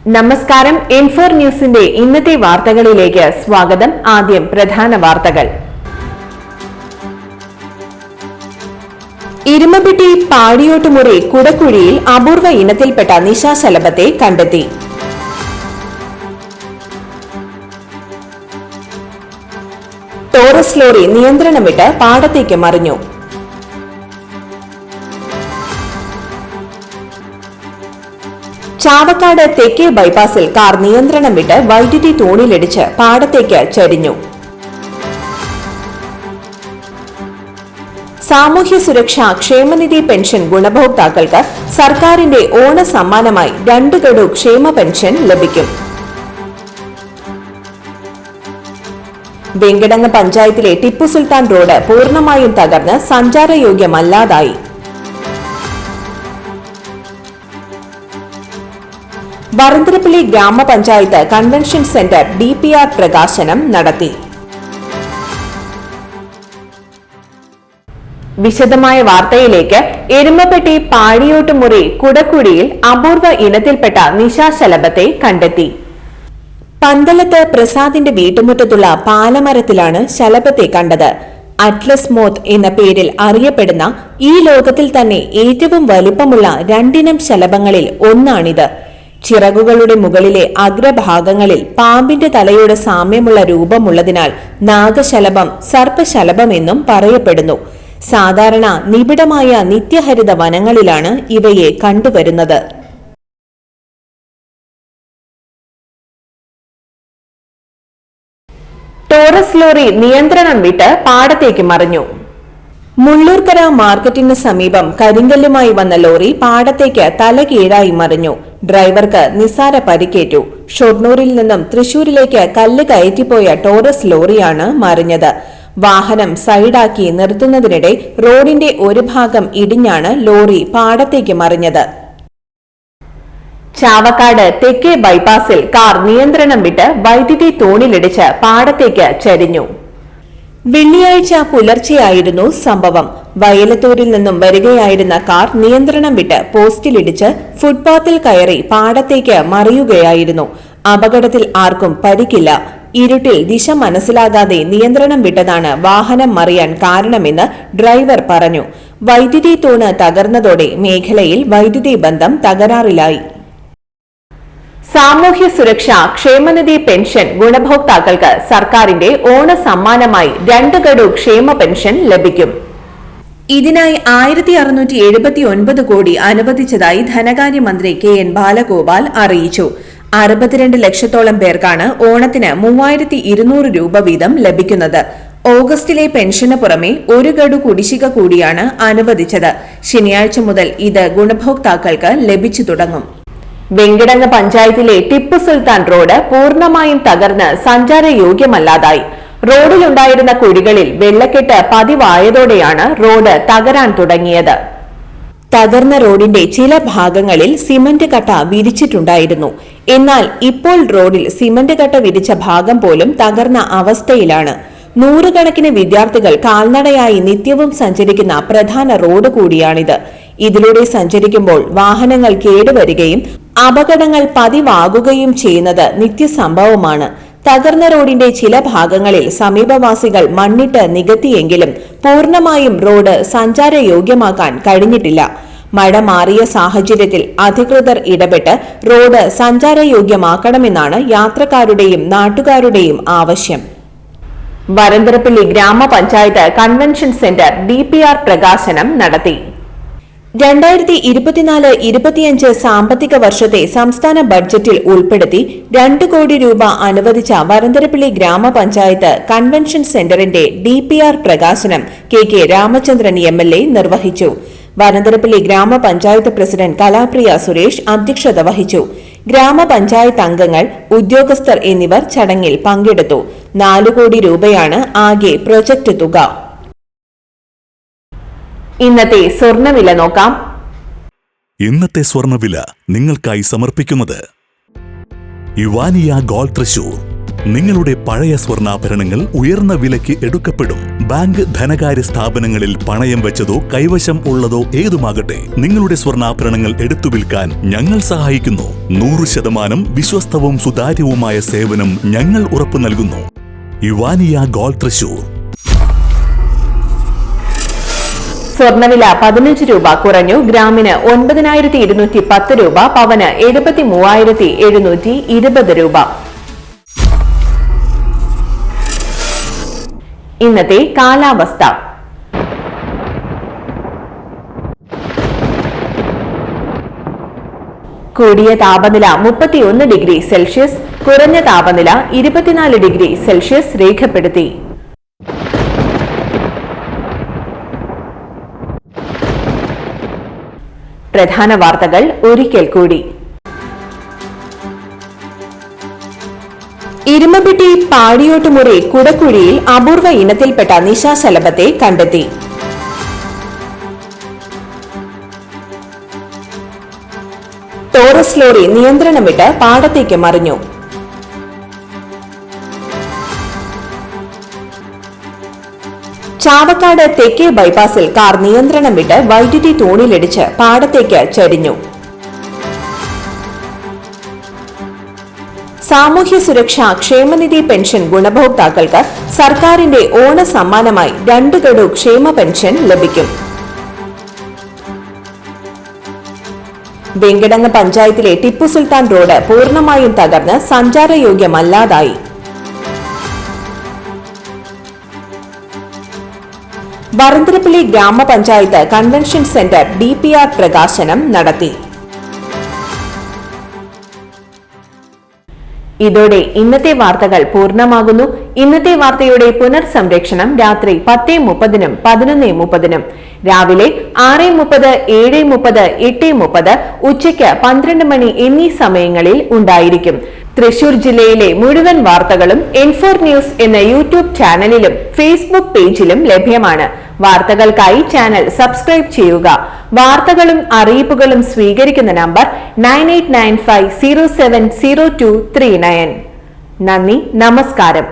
നമസ്കാരം. M4 ന്യൂസിന്റെ ഇന്നത്തെ വാർത്തകളിലേക്ക് സ്വാഗതം. ആദ്യം പ്രധാന വാർത്തകൾ. ഇരുമപ്പെട്ടി പാടിയോട്ടുമുറി കുടക്കുഴിയിൽ അപൂർവ ഇനത്തിൽപ്പെട്ട നിശാശലഭത്തെ കണ്ടെത്തി. ടോറസ് ലോറി നിയന്ത്രണം വിട്ട് പാടത്തേക്ക് മറിഞ്ഞു. ചാവക്കാട് തെക്കേ ബൈപ്പാസിൽ കാർ നിയന്ത്രണം വിട്ട് വൈദ്യുതി തൂണിലിടിച്ച് പാടത്തേക്ക് ചരിഞ്ഞു. സാമൂഹ്യ സുരക്ഷാ ക്ഷേമനിധി പെൻഷൻ ഗുണഭോക്താക്കൾക്ക് സർക്കാരിന്റെ ഓണ സമ്മാനമായി 2 ഗഡു ക്ഷേമ പെൻഷൻ ലഭിക്കും. വെങ്കിടങ്ങ് പഞ്ചായത്തിലെ ടിപ്പു സുൽത്താൻ റോഡ് പൂർണ്ണമായും തകർന്ന് സഞ്ചാരയോഗ്യമല്ലാതായി. വരന്തരപ്പള്ളി ഗ്രാമപഞ്ചായത്ത് കൺവെൻഷൻ സെന്റർ DPR പ്രകാശനം നടത്തി. വിശദമായ വാർത്തയിലേക്ക്. എരുമപ്പെട്ടി പാടിയോട്ടുമുറി കുടക്കുഴിയിൽ അപൂർവ ഇനത്തിൽപ്പെട്ട നിശാശലഭത്തെ കണ്ടെത്തി. പന്തളത്ത് പ്രസാദിന്റെ വീട്ടുമുറ്റത്തുള്ള പാലമരത്തിലാണ് ശലഭത്തെ കണ്ടത്. അറ്റ്ലസ് മോത്ത് എന്ന പേരിൽ അറിയപ്പെടുന്ന ഈ ലോകത്തിൽ തന്നെ ഏറ്റവും വലിപ്പമുള്ള 2 ഇനം ശലഭങ്ങളിൽ ഒന്നാണിത്. ചിറകുകളുടെ മുകളിലെ അഗ്രഭാഗങ്ങളിൽ പാമ്പിന്റെ തലയോട് സാമ്യമുള്ള രൂപമുള്ളതിനാൽ നാഗശലഭം, സർപ്പശലഭം എന്നും പറയപ്പെടുന്നു. സാധാരണ നിബിഡമായ നിത്യഹരിത വനങ്ങളിലാണ് ഇവയെ കണ്ടുവരുന്നത്. ടോറസ് ലോറി നിയന്ത്രണം വിട്ട് പാടത്തേക്ക് മറിഞ്ഞു. മുള്ളൂർക്കര മാർക്കറ്റിന് സമീപം കരിങ്കല്ലുമായി വന്ന ലോറി പാടത്തേക്ക് തലകീഴായി മറിഞ്ഞു. ഡ്രൈവർക്ക് നിസാര പരിക്കേറ്റു. ഷൊർണൂരിൽ നിന്നും തൃശൂരിലേക്ക് കല്ല് കയറ്റിപ്പോയ ടോറസ് ലോറിയാണ് മറിഞ്ഞത്. വാഹനം സൈഡാക്കി നിർത്തുന്നതിനിടെ റോഡിന്റെ ഒരു ഭാഗം ഇടിഞ്ഞാണ് ലോറി പാടത്തേക്ക് മറിഞ്ഞത്. ചാവക്കാട് തെക്കേ ബൈപ്പാസിൽ കാർ നിയന്ത്രണം വിട്ട് വൈദ്യുതി തൂണിലിടിച്ച് പാടത്തേക്ക് ചരിഞ്ഞു. വെള്ളിയാഴ്ച പുലർച്ചെയായിരുന്നു സംഭവം. വയലത്തൂരിൽ നിന്നും വരികയായിരുന്ന കാർ നിയന്ത്രണം വിട്ട് പോസ്റ്റിലിടിച്ച് ഫുട്പാത്തിൽ കയറി പാടത്തേക്ക് മറിയുകയായിരുന്നു. അപകടത്തിൽ ആർക്കും പരിക്കില്ല. ഇരുട്ടിൽ ദിശ മനസ്സിലാകാതെ നിയന്ത്രണം വിട്ടതാണ് വാഹനം മറിയാൻ കാരണമെന്ന് ഡ്രൈവർ പറഞ്ഞു. വൈദ്യുതി തൂണ് തകർന്നതോടെ മേഖലയിൽ വൈദ്യുതി ബന്ധം തകരാറിലായി. സാമൂഹ്യ സുരക്ഷാ ക്ഷേമനിധി പെൻഷൻ ഗുണഭോക്താക്കൾക്ക് സർക്കാരിന്റെ ഓണ സമ്മാനമായി 2 ഗഡു ക്ഷേമ പെൻഷൻ ലഭിക്കും. ഇതിനായി 1679 കോടി അനുവദിച്ചതായി ധനകാര്യമന്ത്രി KN ബാലഗോപാൽ അറിയിച്ചു. 62 ലക്ഷത്തോളം പേർക്കാണ് ഓണത്തിന് 3200 രൂപ വീതം ലഭിക്കുന്നത്. ഓഗസ്റ്റിലെ പെൻഷന് പുറമെ 1 ഗഡു കുടിശ്ശിക കൂടിയാണ് അനുവദിച്ചത്. ശനിയാഴ്ച മുതൽ ഇത് ഗുണഭോക്താക്കൾക്ക് ലഭിച്ചു തുടങ്ങും. വെങ്കിടങ്ങ് പഞ്ചായത്തിലെ ടിപ്പു സുൽത്താൻ റോഡ് പൂർണ്ണമായും തകർന്ന് സഞ്ചാരയോഗ്യമല്ലാതായി. റോഡിലുണ്ടായിരുന്ന കുഴികളിൽ വെള്ളക്കെട്ട് പതിവായതോടെയാണ് റോഡ് തകരാൻ തുടങ്ങിയത്. തകർന്ന റോഡിന്റെ ചില ഭാഗങ്ങളിൽ സിമന്റ് കട്ട വിരിച്ചിട്ടുണ്ടായിരുന്നു. എന്നാൽ ഇപ്പോൾ റോഡിൽ സിമന്റ് കട്ട വിരിച്ച ഭാഗം പോലും തകർന്ന അവസ്ഥയിലാണ്. 100 കണക്കിന് വിദ്യാർത്ഥികൾ കാൽനടയായി നിത്യവും സഞ്ചരിക്കുന്ന പ്രധാന റോഡ് കൂടിയാണിത്. ഇതിലൂടെ സഞ്ചരിക്കുമ്പോൾ വാഹനങ്ങൾ കേടുവരികയും അപകടങ്ങൾ പതിവാകുകയും ചെയ്യുന്നത് നിത്യസംഭവമാണ്. തകർന്ന റോഡിന്റെ ചില ഭാഗങ്ങളിൽ സമീപവാസികൾ മണ്ണിട്ട് നികത്തിയെങ്കിലും പൂർണ്ണമായും റോഡ് സഞ്ചാരയോഗ്യമാക്കാൻ കഴിഞ്ഞിട്ടില്ല. മഴ മാറിയ സാഹചര്യത്തിൽ അധികൃതർ ഇടപെട്ട് റോഡ് സഞ്ചാരയോഗ്യമാക്കണമെന്നാണ് യാത്രക്കാരുടെയും നാട്ടുകാരുടെയും ആവശ്യം. വരന്തരപ്പള്ളി ഗ്രാമപഞ്ചായത്ത് കൺവെൻഷൻ സെന്റർ DPR പ്രകാശനം നടത്തി. 2024-25 സാമ്പത്തിക വർഷത്തെ സംസ്ഥാന ബഡ്ജറ്റിൽ ഉൾപ്പെടുത്തി 2 കോടി രൂപ അനുവദിച്ച വരന്തരപ്പള്ളി ഗ്രാമപഞ്ചായത്ത് കൺവെൻഷൻ സെന്ററിന്റെ DPR പ്രകാശനം KK രാമചന്ദ്രൻ MLA നിർവഹിച്ചു. വരന്തരപ്പള്ളി ഗ്രാമപഞ്ചായത്ത് പ്രസിഡന്റ് കലാപ്രിയ സുരേഷ് അധ്യക്ഷത വഹിച്ചു. ഗ്രാമപഞ്ചായത്ത് അംഗങ്ങൾ, ഉദ്യോഗസ്ഥർ എന്നിവർ ചടങ്ങിൽ പങ്കെടുത്തു. 4 കോടി രൂപയാണ് ആകെ പ്രൊജക്ട് തുക. ഇന്നത്തെ സ്വർണ്ണവില നോക്കാം. ഇന്നത്തെ സ്വർണ്ണവില നിങ്ങൾക്കായി സമർപ്പിക്കുന്നത് ഇവാനിയ ഗോൾഡ് തൃശൂർ. നിങ്ങളുടെ പഴയ സ്വർണ്ണാഭരണങ്ങൾ ഉയർന്ന വിലയ്ക്ക് എടുക്കപ്പെടും. ബാങ്ക്, ധനകാര്യ സ്ഥാപനങ്ങളിൽ പണയം വെച്ചതോ കൈവശം ഉള്ളതോ ഏതുമാകട്ടെ, നിങ്ങളുടെ സ്വർണ്ണാഭരണങ്ങൾ എടുത്തു വിൽക്കാൻ ഞങ്ങൾ സഹായിക്കുന്നു. 100% വിശ്വസ്തവും സുതാര്യവുമായ സേവനം ഞങ്ങൾ ഉറപ്പു നൽകുന്നു. ഇവാനിയ ഗോൾഡ് തൃശൂർ. സ്വർണ്ണവില 15 രൂപ കുറഞ്ഞു. ഗ്രാമിന് 9,210 രൂപ, പവന് 73,720 രൂപ. ഇന്നത്തെ കാലാവസ്ഥ. കൂടിയ താപനില 31 ഡിഗ്രി സെൽഷ്യസ്, കുറഞ്ഞ താപനില 24 ഡിഗ്രി സെൽഷ്യസ് രേഖപ്പെടുത്തി. പ്രധാന വാർത്തകൾ ഒരിക്കൽ കൂടി. ഇരുമപ്പെട്ടി പാടിയോട്ടുമുറി കുടക്കുഴിയിൽ അപൂർവ ഇനത്തിൽപ്പെട്ട നിശാശലഭത്തെ കണ്ടെത്തി. ടോറസ് ലോറി നിയന്ത്രണം വിട്ട് പാടത്തേക്ക് മറിഞ്ഞു. ചാവക്കാട് തെക്കേ ബൈപ്പാസിൽ കാർ നിയന്ത്രണം വിട്ട് വൈദ്യുതി തൂണിലിടിച്ച് പാടത്തേക്ക് ചരിഞ്ഞു. സാമൂഹ്യ സുരക്ഷാ ക്ഷേമനിധി പെൻഷൻ ഗുണഭോക്താക്കൾക്ക് സർക്കാരിന്റെ ഓണ സമ്മാനമായി 2 ഗഡു ക്ഷേമ പെൻഷൻ ലഭിക്കും. വെങ്കിടങ്ങ് പഞ്ചായത്തിലെ ടിപ്പു സുൽത്താൻ റോഡ് പൂർണ്ണമായും തകർന്ന് സഞ്ചാരയോഗ്യമല്ലാതായി. വരന്തരപ്പള്ളി ഗ്രാമപഞ്ചായത്ത് കൺവെൻഷൻ സെന്റർ DPR പ്രകാശനം നടത്തി. ഇതോടെ ഇന്നത്തെ വാർത്തകൾ പൂർണ്ണമാകുന്നു. ഇന്നത്തെ വാർത്തയുടെ പുനർസംരക്ഷണം രാത്രി 10:30-നും 11:30-നും, രാവിലെ 6:30, 7:30, 8:30, ഉച്ചയ്ക്ക് 12 മണി എന്നീ സമയങ്ങളിൽ ഉണ്ടായിരിക്കും. തൃശൂർ ജില്ലയിലെ മുഴുവൻ വാർത്തകളും N4 ന്യൂസ് എന്ന യൂട്യൂബ് ചാനലിലും ഫേസ്ബുക്ക് പേജിലും ലഭ്യമാണ്. വാർത്തകൾക്കായി ചാനൽ സബ്സ്ക്രൈബ് ചെയ്യുക. വാർത്തകളും അറിയിപ്പുകളും സ്വീകരിക്കുന്ന നമ്പർ 9895070239. നന്ദി, നമസ്കാരം.